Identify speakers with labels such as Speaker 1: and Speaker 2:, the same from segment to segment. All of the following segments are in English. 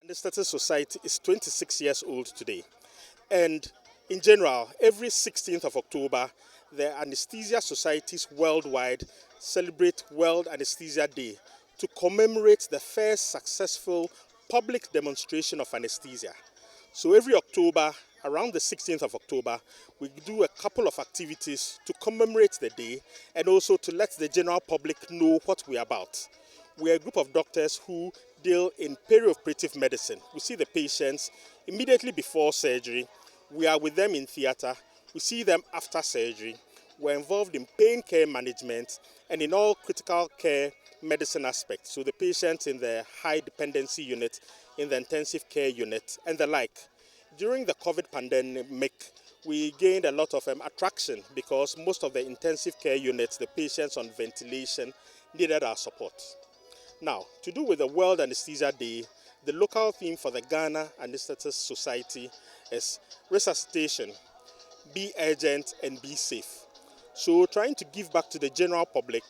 Speaker 1: Anesthesia Society is 26 years old today, and in general, every 16th of October, the anesthesia societies worldwide celebrate World Anesthesia Day to commemorate the first successful public demonstration of anesthesia. So every October, around the 16th of October, we do a couple of activities to commemorate the day and also to let the general public know what we're about. We're a group of doctors who deal in perioperative medicine. We see the patients immediately before surgery. We are with them in theater. We see them after surgery. We're involved in pain care management and in all critical care medicine aspects. So the patients in the high dependency unit, in the intensive care unit, and the like. During the COVID pandemic, we gained a lot of attraction because most of the intensive care units, the patients on ventilation, needed our support. Now, to do with the World Anesthesia Day, the local theme for the Ghana Anesthesia Society is resuscitation, be urgent and be safe. So trying to give back to the general public,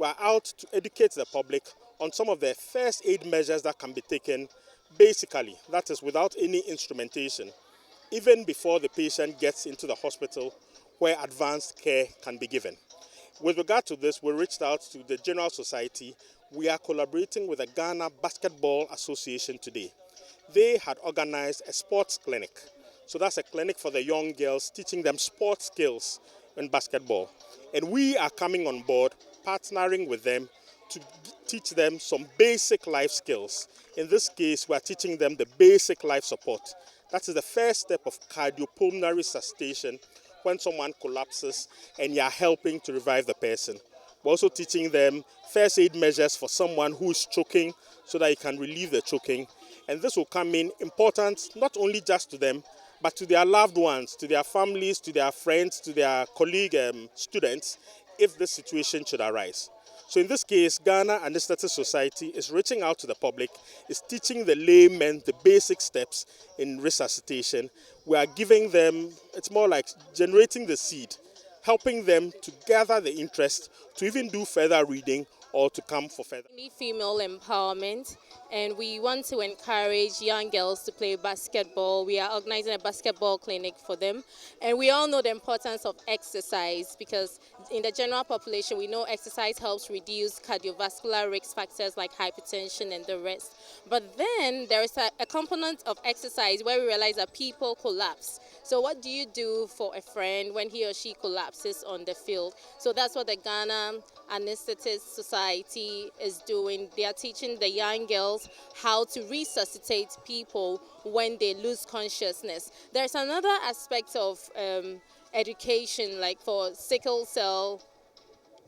Speaker 1: We are out to educate the public on some of the first aid measures that can be taken basically, that is without any instrumentation, even before the patient gets into the hospital where advanced care can be given. With regard to this, we reached out to the General Society. We are collaborating with the Ghana Basketball Association today. They had organized a sports clinic. So that's a clinic for the young girls, teaching them sports skills in basketball. And we are coming on board, partnering with them to teach them some basic life skills. In this case, we are teaching them the basic life support. That is the first step of cardiopulmonary resuscitation when someone collapses and you are helping to revive the person. We're also teaching them first aid measures for someone who is choking so that you can relieve the choking. And this will come in important not only just to them, but to their loved ones, to their families, to their friends, to their colleague students, if this situation should arise. So in this case, Ghana Anesthesia Society is reaching out to the public, is teaching the laymen the basic steps in resuscitation. We are giving them, it's more like generating the seed, helping them to gather the interest, to even do further reading or to come for further.
Speaker 2: We need female empowerment, and we want to encourage young girls to play basketball. We are organizing a basketball clinic for them, and we all know the importance of exercise because in the general population, we know exercise helps reduce cardiovascular risk factors like hypertension and the rest. But then there is a component of exercise where we realize that people collapse. So what do you do for a friend when he or she collapses on the field? So that's what the Ghana Anesthesia Society is doing. They are teaching the young girls how to resuscitate people when they lose consciousness. There's another aspect of education, like for sickle cell.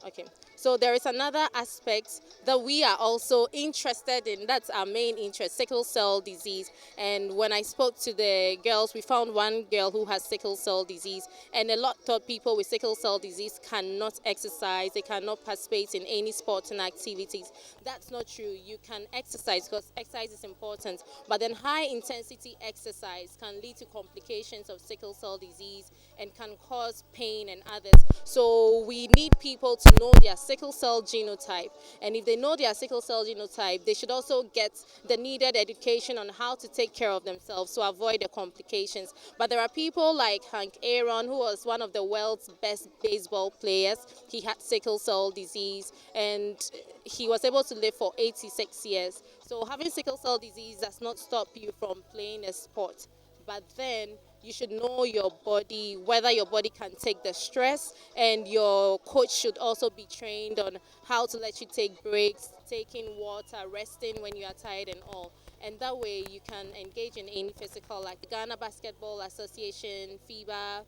Speaker 2: Okay. So there is another aspect that we are also interested in. That's our main interest, sickle cell disease. And when I spoke to the girls, we found one girl who has sickle cell disease. And a lot of people with sickle cell disease cannot exercise. They cannot participate in any sporting activities. That's not true. You can exercise because exercise is important. But then high intensity exercise can lead to complications of sickle cell disease and can cause pain and others. So we need people to know their sickle cell genotype, and if they know their sickle cell genotype, they should also get the needed education on how to take care of themselves to avoid the complications. But there are people like Hank Aaron, who was one of the world's best baseball players. He had sickle cell disease and he was able to live for 86 years. So having sickle cell disease does not stop you from playing a sport, but then you should know your body, whether your body can take the stress, and your coach should also be trained on how to let you take breaks, taking water, resting when you are tired and all. And that way you can engage in any physical, like the Ghana Basketball Association, FIBA,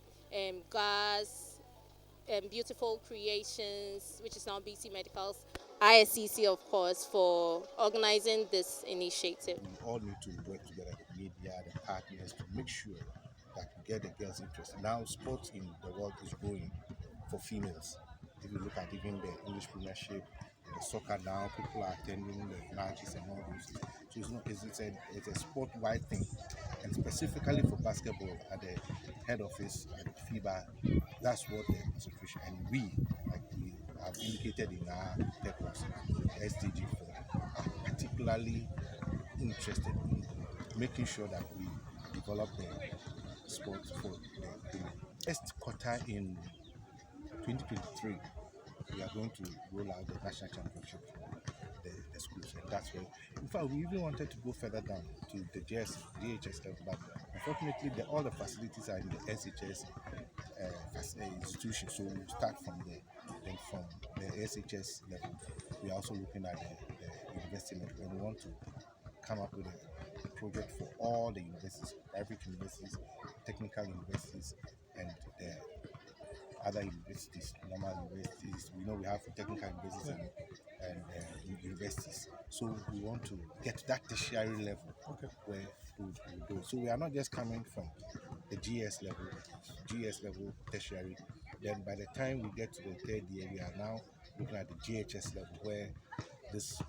Speaker 2: GAS, Beautiful Creations, which is now BC Medicals, ISCC, of course, for organizing this initiative.
Speaker 3: We all need to work together, the media, the partners, to make sure that we get the girls' interest. Now, sports in the world is growing for females. If you look at even the English Premiership, the soccer now, people are attending the matches and all those. So it's a sport-wide thing. And specifically for basketball, at the head office, at FIBA, that's what the concentration. And we, like we have indicated in our purpose, SDG, are particularly interested in making sure that we develop the sports for the women. First quarter in 2023, we are going to roll out the national championship for the schools, and that's where, in fact, we even wanted to go further down to the DHS level, but unfortunately, all the facilities are in the SHS institution, so we'll start from there. Then from the SHS level, we are also looking at the university level, and we want to come up with a project for all the universities, private universities, technical universities, and the other universities, normal universities. We know we have technical universities and universities. So we want to get to that tertiary level where we go. So we are not just coming from the GS level, tertiary. Then by the time we get to the third year, we are now looking at the GHS level where this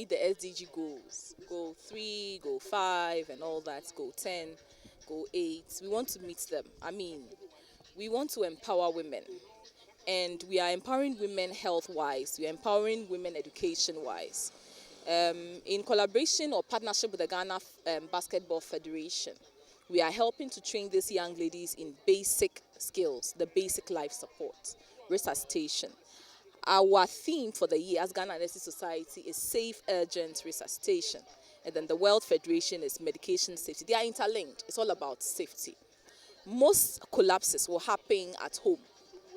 Speaker 4: meet the SDG goals, goal 3, goal 5, and all that, goal 10, goal 8. We want to meet them. I mean, we want to empower women. And we are empowering women health-wise. We are empowering women education-wise. In collaboration or partnership with the Ghana Basketball Federation, we are helping to train these young ladies in basic skills, the basic life support, resuscitation. Our theme for the year as Ghana Anesthesia Society is safe, urgent resuscitation. And then the World Federation is medication safety. They are interlinked. It's all about safety. Most collapses will happen at home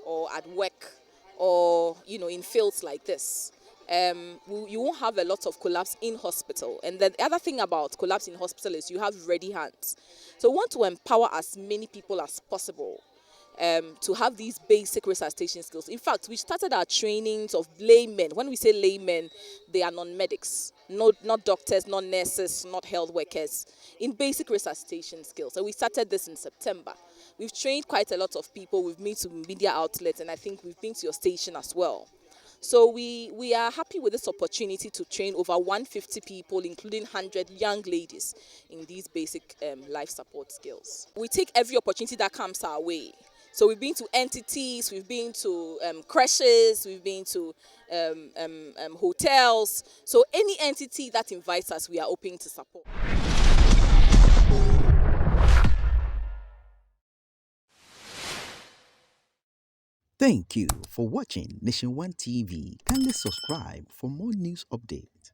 Speaker 4: or at work or in fields like this. You won't have a lot of collapse in hospital. And the other thing about collapse in hospital is you have ready hands. So we want to empower as many people as possible to have these basic resuscitation skills. In fact, we started our trainings of laymen. When we say laymen, they are non-medics, not doctors, not nurses, not health workers, in basic resuscitation skills. So we started this in September. We've trained quite a lot of people. We've been to media outlets, and I think we've been to your station as well. So we are happy with this opportunity to train over 150 people, including 100 young ladies, in these basic life support skills. We take every opportunity that comes our way. So we've been to entities, we've been to creches, we've been to hotels. So any entity that invites us, we are open to support.
Speaker 5: Thank you for watching Nation One TV. Kindly subscribe for more news updates.